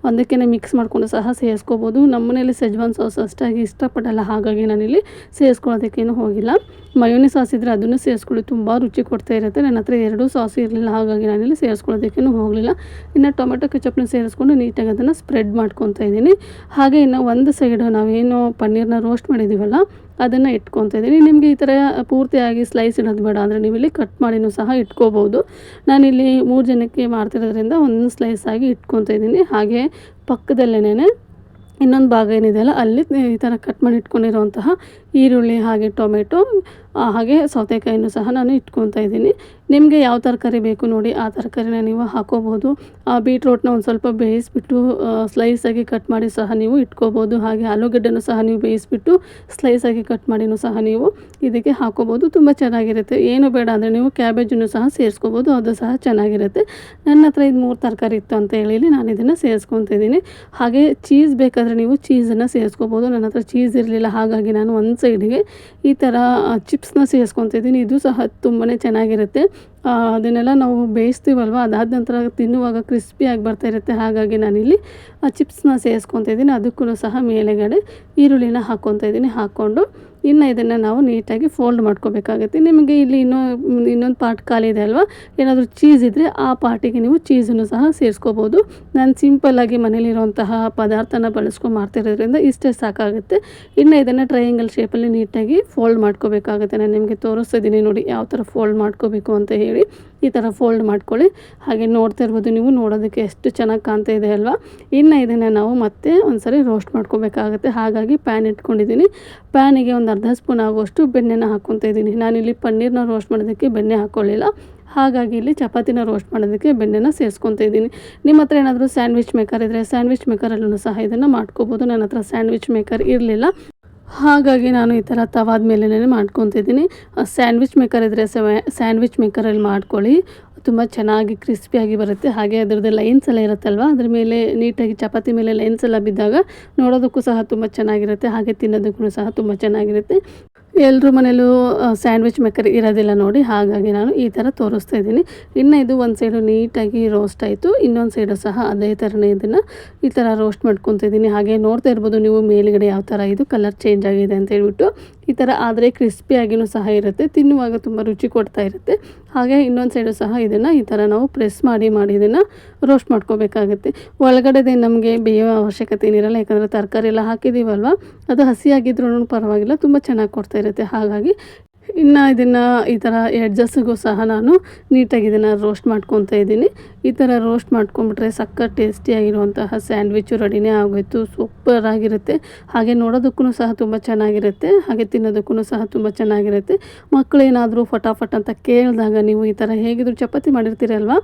ಒಂದಕ್ಕೆ ಮಿಕ್ಸ್ ಮಾಡಿಕೊಂಡು ಸಹ ಸೇರಿಸ್ಕೋಬೋದು. ನಮ್ಮ ಮನೇಲಿ ಸೆಜ್ವಾನ್ ಸಾಸ್ ಅಷ್ಟಾಗಿ ಇಷ್ಟಪಡಲ್ಲ, ಹಾಗಾಗಿ ನಾನಿಲ್ಲಿ ಸೇರಿಸ್ಕೊಳ್ಳೋದಕ್ಕೇನು ಹೋಗಿಲ್ಲ. ಮಯೋನಿ ಸಾಸ್ ಇದ್ದರೆ ಅದನ್ನು ಸೇರಿಸ್ಕೊಳ್ಳಿ, ತುಂಬ ರುಚಿ ಕೊಡ್ತಾ ಇರುತ್ತೆ. ನನ್ನ ಹತ್ರ ಎರಡೂ ಸಾಸ್ ಇರಲಿಲ್ಲ, ಹಾಗಾಗಿ ನಾನಿಲ್ಲಿ ಸೇರಿಸ್ಕೊಳ್ಳೋದಕ್ಕೇನು ಹೋಗಲಿಲ್ಲ. ಇನ್ನು ಟೊಮೆಟೊ ಕೆಚಪ್ನ ಸೇರಿಸ್ಕೊಂಡು ನೀಟಾಗಿ ಅದನ್ನು ಸ್ಪ್ರೆಡ್ ಮಾಡ್ಕೊತಾ ಇದ್ದೀನಿ. ಹಾಗೆ ಇನ್ನು ಒಂದು ಸೈಡು ನಾವೇನು ಪನ್ನೀರ್ನ ರೋಸ್ಟ್ ಮಾಡಿದ್ದೀವಲ್ಲ ಅದನ್ನು ಇಟ್ಕೊತಾ ಇದ್ದೀನಿ. ನಿಮಗೆ ಈ ಥರ ಪೂರ್ತಿಯಾಗಿ ಸ್ಲೈಸ್ ಇಡೋದು ಬೇಡ ಅಂದರೆ ನೀವು ಇಲ್ಲಿ ಕಟ್ ಮಾಡಿನೂ ಸಹ ಇಟ್ಕೋಬೋದು. ನಾನಿಲ್ಲಿ 3 ಜನಕ್ಕೆ ಮಾಡ್ತಿರೋದ್ರಿಂದ ಒಂದು ಸ್ಲೈಸ್ ಆಗಿ ಇಟ್ಕೊತಾ ಇದ್ದೀನಿ. ಹಾಗೆ ಪಕ್ಕದಲ್ಲೇ ಇನ್ನೊಂದು ಭಾಗ ಏನಿದೆಯಲ್ಲ ಅಲ್ಲಿ ಈ ಥರ ಕಟ್ ಮಾಡಿ ಇಟ್ಕೊಂಡಿರೋಂತಹ ಈರುಳ್ಳಿ ಹಾಗೆ ಟೊಮೆಟೊ ಹಾಗೆ ಸೌತೆಕಾಯಿನೂ ಸಹ ನಾನು ಇಟ್ಕೊತಾ ಇದ್ದೀನಿ. ನಿಮಗೆ ಯಾವ ತರಕಾರಿ ಬೇಕು ನೋಡಿ ಆ ತರಕಾರಿನ ನೀವು ಹಾಕೋಬೋದು. ಬೀಟ್ರೋಟ್ನ ಒಂದು ಸ್ವಲ್ಪ ಬೇಯಿಸ್ಬಿಟ್ಟು ಸ್ಲೈಸಾಗಿ ಕಟ್ ಮಾಡಿ ಸಹ ನೀವು ಇಟ್ಕೋಬೋದು. ಹಾಗೆ ಆಲೂಗಡ್ಡೆನೂ ಸಹ ನೀವು ಬೇಯಿಸ್ಬಿಟ್ಟು ಸ್ಲೈಸಾಗಿ ಕಟ್ ಮಾಡಿನೂ ಸಹ ನೀವು ಇದಕ್ಕೆ ಹಾಕೋಬೋದು, ತುಂಬ ಚೆನ್ನಾಗಿರುತ್ತೆ. ಏನು ಬೇಡ ಅಂದರೆ ನೀವು ಕ್ಯಾಬೇಜನ್ನು ಸಹ ಸೇರಿಸ್ಕೋಬೋದು, ಅದು ಸಹ ಚೆನ್ನಾಗಿರುತ್ತೆ. ನನ್ನ ಹತ್ರ ಇದು 3 ತರಕಾರಿ ಇತ್ತು ಅಂತ ಹೇಳಿ ನಾನು ಇದನ್ನು ಸೇರಿಸ್ಕೊತಿದ್ದೀನಿ. ಹಾಗೆ ಚೀಸ್ ಬೇಕಾದರೆ ನೀವು ಚೀಸನ್ನು ಸೇರಿಸ್ಕೋಬೋದು. ನನ್ನ ಹತ್ರ ಚೀಸ್ ಇರಲಿಲ್ಲ, ಹಾಗಾಗಿ ನಾನು ಒಂದು ಸೈಡಿಗೆ ಈ ಥರ ಚಿಪ್ಸ್ನ ಸೇರಿಸ್ಕೊತಿದ್ದೀನಿ. ಇದು ಸಹ ತುಂಬಾ ಚೆನ್ನಾಗಿರುತ್ತೆ. ಅದನ್ನೆಲ್ಲ ನಾವು ಬೇಯಿಸ್ತೀವಲ್ವ, ಅದಾದ ನಂತರ ತಿನ್ನುವಾಗ ಕ್ರಿಸ್ಪಿಯಾಗಿ ಬರ್ತಾ ಇರುತ್ತೆ. ಹಾಗಾಗಿ ನಾನಿಲ್ಲಿ ಚಿಪ್ಸ್ನ ಸೇರಿಸ್ಕೊತಿದ್ದೀನಿ. ಅದಕ್ಕೂ ಸಹ ಮೇಲೆಗಡೆ ಈರುಳ್ಳಿನ ಹಾಕ್ಕೊತಾ ಇದ್ದೀನಿ. ಹಾಕ್ಕೊಂಡು ಇನ್ನು ಇದನ್ನು ನಾವು ನೀಟಾಗಿ ಫೋಲ್ಡ್ ಮಾಡ್ಕೋಬೇಕಾಗುತ್ತೆ. ನಿಮಗೆ ಇಲ್ಲಿ ಇನ್ನೊಂದು ಪಾರ್ಟ್ ಖಾಲಿ ಇದೆ ಅಲ್ವಾ, ಏನಾದರೂ ಚೀಸ್ ಇದ್ದರೆ ಆ ಪಾರ್ಟಿಗೆ ನೀವು ಚೀಸನ್ನು ಸಹ ಸೇರಿಸ್ಕೋಬೋದು. ನಾನು ಸಿಂಪಲ್ಲಾಗಿ ಮನೇಲಿರುವಂತಹ ಪದಾರ್ಥನ ಬಳಸ್ಕೊಂಡು ಮಾಡ್ತಿರೋದ್ರಿಂದ ಇಷ್ಟೇ ಸಾಕಾಗುತ್ತೆ. ಇನ್ನು ಇದನ್ನು ಟ್ರಯಾಂಗಲ್ ಶೇಪಲ್ಲಿ ನೀಟಾಗಿ ಫೋಲ್ಡ್ ಮಾಡ್ಕೋಬೇಕಾಗುತ್ತೆ. ನಾನು ನಿಮಗೆ ತೋರಿಸ್ತಿದ್ದೀನಿ ನೋಡಿ ಯಾವ ಥರ ಫೋಲ್ಡ್ ಮಾಡ್ಕೋಬೇಕು ಅಂತ ಹೇಳಿ. ಈ ಥರ ಫೋಲ್ಡ್ ಮಾಡ್ಕೊಳ್ಳಿ. ಹಾಗೆ ನೋಡ್ತಾ ಇರ್ಬೋದು ನೀವು, ನೋಡೋದಕ್ಕೆ ಎಷ್ಟು ಚೆನ್ನಾಗಿ ಕಾಣ್ತಾ ಇದೆ ಅಲ್ವಾ. ಇನ್ನು ಇದನ್ನು ನಾವು ಮತ್ತೆ ಒಂದ್ಸರಿ ರೋಸ್ಟ್ ಮಾಡ್ಕೋಬೇಕಾಗುತ್ತೆ. ಹಾಗಾಗಿ ಪ್ಯಾನ್ ಇಟ್ಕೊಂಡಿದ್ದೀನಿ. ಪ್ಯಾನಿಗೆ ಒಂದು ಅರ್ಧ ಸ್ಪೂನ್ ಆಗುವಷ್ಟು ಬೆಣ್ಣೆನ ಹಾಕ್ಕೊತಾ ಇದ್ದೀನಿ. ನಾನಿಲ್ಲಿ ಪನ್ನೀರ್ನ ರೋಸ್ಟ್ ಮಾಡೋದಕ್ಕೆ ಬೆಣ್ಣೆ ಹಾಕ್ಕೊಳ್ಳಿಲ್ಲ, ಹಾಗಾಗಿ ಇಲ್ಲಿ ಚಪಾತಿನ ರೋಸ್ಟ್ ಮಾಡೋದಕ್ಕೆ ಬೆಣ್ಣೆನ ಸೇರಿಸ್ಕೊತಾ ಇದ್ದೀನಿ. ನಿಮ್ಮ ಹತ್ರ ಏನಾದರೂ ಸ್ಯಾಂಡ್ವಿಚ್ ಮೇಕರ್ ಇದ್ದರೆ ಸ್ಯಾಂಡ್ವಿಚ್ ಮೇಕರಲ್ಲೂ ಸಹ ಇದನ್ನು ಮಾಡ್ಕೋಬೋದು. ನನ್ನ ಹತ್ರ ಸ್ಯಾಂಡ್ವಿಚ್ ಮೇಕರ್ ಇರಲಿಲ್ಲ, ಹಾಗಾಗಿ ನಾನು ಈ ಥರ ತವಾದ ಮೇಲೇ ಮಾಡ್ಕೊತಿದ್ದೀನಿ. ಸ್ಯಾಂಡ್ವಿಚ್ ಮೇಕರ್ ಇದ್ದರೆ ಸ್ಯಾಂಡ್ವಿಚ್ ಮೇಕರಲ್ಲಿ ಮಾಡ್ಕೊಳ್ಳಿ, ತುಂಬ ಚೆನ್ನಾಗಿ ಕ್ರಿಸ್ಪಿಯಾಗಿ ಬರುತ್ತೆ. ಹಾಗೆ ಅದರದ್ದು ಲೈನ್ಸ್ ಎಲ್ಲ ಇರುತ್ತಲ್ವ, ಅದ್ರ ಮೇಲೆ ನೀಟಾಗಿ ಚಪಾತಿ ಮೇಲೆ ಲೈನ್ಸ್ ಎಲ್ಲ ಬಿದ್ದಾಗ ನೋಡೋದಕ್ಕೂ ಸಹ ತುಂಬ ಚೆನ್ನಾಗಿರುತ್ತೆ. ಹಾಗೆ ತಿನ್ನೋದಕ್ಕೂ ಸಹ ತುಂಬ ಚೆನ್ನಾಗಿರುತ್ತೆ. ಎಲ್ಲರ ಮನೇಲೂ ಸ್ಯಾಂಡ್ವಿಚ್ ಮೇಕರ್ ಇರೋದಿಲ್ಲ ನೋಡಿ, ಹಾಗಾಗಿ ನಾನು ಈ ಥರ ತೋರಿಸ್ತಾ ಇದ್ದೀನಿ. ಇನ್ನು ಇದು ಒಂದು ಸೈಡು ನೀಟಾಗಿ ರೋಸ್ಟ್ ಆಯಿತು, ಇನ್ನೊಂದು ಸೈಡು ಸಹ ಅದೇ ಥರನೇ ಇದನ್ನು ಈ ಥರ ರೋಸ್ಟ್ ಮಾಡ್ಕೊತಿದ್ದೀನಿ. ಹಾಗೆ ನೋಡ್ತಾ ಇರ್ಬೋದು ನೀವು ಮೇಲುಗಡೆ ಯಾವ ಥರ ಇದು ಕಲರ್ ಚೇಂಜ್ ಆಗಿದೆ ಅಂತ ಹೇಳ್ಬಿಟ್ಟು. ಈ ಥರ ಆದರೆ ಕ್ರಿಸ್ಪಿಯಾಗಿಯೂ ಸಹ ಇರುತ್ತೆ, ತಿನ್ನುವಾಗ ತುಂಬ ರುಚಿ ಕೊಡ್ತಾ ಇರುತ್ತೆ. ಹಾಗೆ ಇನ್ನೊಂದು ಸೈಡು ಸಹ ಇದನ್ನು ಈ ಥರ ನಾವು ಪ್ರೆಸ್ ಮಾಡಿ ಇದನ್ನು ರೋಸ್ಟ್ ಮಾಡ್ಕೋಬೇಕಾಗುತ್ತೆ. ಒಳಗಡೆದೇ ನಮಗೆ ಬೇಯೋ ಅವಶ್ಯಕತೆ ಏನಿರಲ್ಲ, ಯಾಕಂದರೆ ತರಕಾರಿ ಎಲ್ಲ ಹಾಕಿದ್ದೀವಲ್ವ, ಅದು ಹಸಿಯಾಗಿದ್ರೂ ಪರವಾಗಿಲ್ಲ, ತುಂಬ ಚೆನ್ನಾಗಿ ಕೊಡ್ತಾ ಇರುತ್ತೆ. ಹಾಗಾಗಿ ಇನ್ನು ಇದನ್ನು ಈ ಥರ ಎಡ್ಜಸ್ಸಿಗೂ ಸಹ ನಾನು ನೀಟಾಗಿ ಇದನ್ನು ರೋಸ್ಟ್ ಮಾಡ್ಕೊತಾ ಇದ್ದೀನಿ. ಈ ಥರ ರೋಸ್ಟ್ ಮಾಡ್ಕೊಂಬಿಟ್ರೆ ಸಕ್ಕ ಟೇಸ್ಟಿಯಾಗಿರುವಂತಹ ಸ್ಯಾಂಡ್ವಿಚ್ಚು ರೆಡಿನೇ ಆಗೋಯ್ತು. ಸೂಪರಾಗಿರುತ್ತೆ. ಹಾಗೆ ನೋಡೋದಕ್ಕೂ ಸಹ ತುಂಬ ಚೆನ್ನಾಗಿರುತ್ತೆ, ಹಾಗೆ ತಿನ್ನೋದಕ್ಕೂ ಸಹ ತುಂಬ ಚೆನ್ನಾಗಿರುತ್ತೆ. ಮಕ್ಕಳೇನಾದರೂ ಫಟಾಫಟ್ ಅಂತ ಕೇಳಿದಾಗ ನೀವು ಈ ಥರ ಹೇಗಿದ್ರು ಚಪಾತಿ ಮಾಡಿರ್ತೀರಲ್ವ,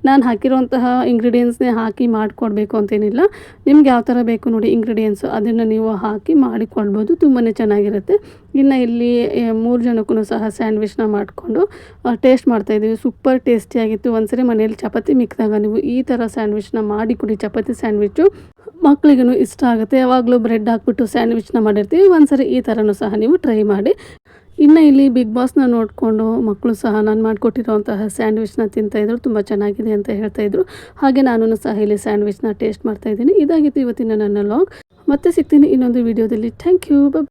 ನಾನು ಹಾಕಿರೋಂತಹ ಇಂಗ್ರೀಡಿಯೆಂಟ್ಸ್ನೇ ಹಾಕಿ ಮಾಡಿಕೊಡ್ಬೇಕು ಅಂತೇನಿಲ್ಲ. ನಿಮ್ಗೆ ಯಾವ ಥರ ಬೇಕು ನೋಡಿ ಇಂಗ್ರೀಡಿಯೆಂಟ್ಸು, ಅದನ್ನು ನೀವು ಹಾಕಿ ಮಾಡಿಕೊಡ್ಬೋದು, ತುಂಬಾ ಚೆನ್ನಾಗಿರುತ್ತೆ. ಇನ್ನು ಇಲ್ಲಿ 3 ಜನಕ್ಕೂ ಸಹ ಸ್ಯಾಂಡ್ವಿಚ್ನ ಮಾಡಿಕೊಂಡು ಟೇಸ್ಟ್ ಮಾಡ್ತಾಯಿದ್ದೀವಿ. ಸೂಪರ್ ಟೇಸ್ಟಿಯಾಗಿತ್ತು. ಒಂದ್ಸರಿ ಮನೇಲಿ ಚಪಾತಿ ಮಿಕ್ಕಿದಾಗ ನೀವು ಈ ಥರ ಸ್ಯಾಂಡ್ವಿಚ್ನ ಮಾಡಿ ಕೊಡಿ. ಚಪಾತಿ ಸ್ಯಾಂಡ್ವಿಚ್ಚು ಮಕ್ಳಿಗೂ ಇಷ್ಟ ಆಗುತ್ತೆ. ಯಾವಾಗಲೂ ಬ್ರೆಡ್ ಹಾಕ್ಬಿಟ್ಟು ಸ್ಯಾಂಡ್ವಿಚ್ನ ಮಾಡಿರ್ತೀವಿ, ಒಂದ್ಸರಿ ಈ ಥರನೂ ಸಹ ನೀವು ಟ್ರೈ ಮಾಡಿ. ಇನ್ನು ಇಲ್ಲಿ ಬಿಗ್ ಬಾಸ್ನ ನೋಡಿಕೊಂಡು ಮಕ್ಕಳು ಸಹ ನಾನು ಮಾಡಿಕೊಟ್ಟಿರೋಂತಹ ಸ್ಯಾಂಡ್ವಿಚ್ನ ತಿಂತಾಯಿದ್ರು, ತುಂಬ ಚೆನ್ನಾಗಿದೆ ಅಂತ ಹೇಳ್ತಾಯಿದ್ರು. ಹಾಗೆ ನಾನು ಸಹ ಇಲ್ಲಿ ಸ್ಯಾಂಡ್ವಿಚ್ನ ಟೇಸ್ಟ್ ಮಾಡ್ತಾಯಿದ್ದೀನಿ. ಇದಾಗಿತ್ತು ಇವತ್ತಿನ ನನ್ನ ವ್ಲಾಗ್. ಮತ್ತೆ ಸಿಗ್ತೀನಿ ಇನ್ನೊಂದು ವಿಡಿಯೋದಲ್ಲಿ. Thank you.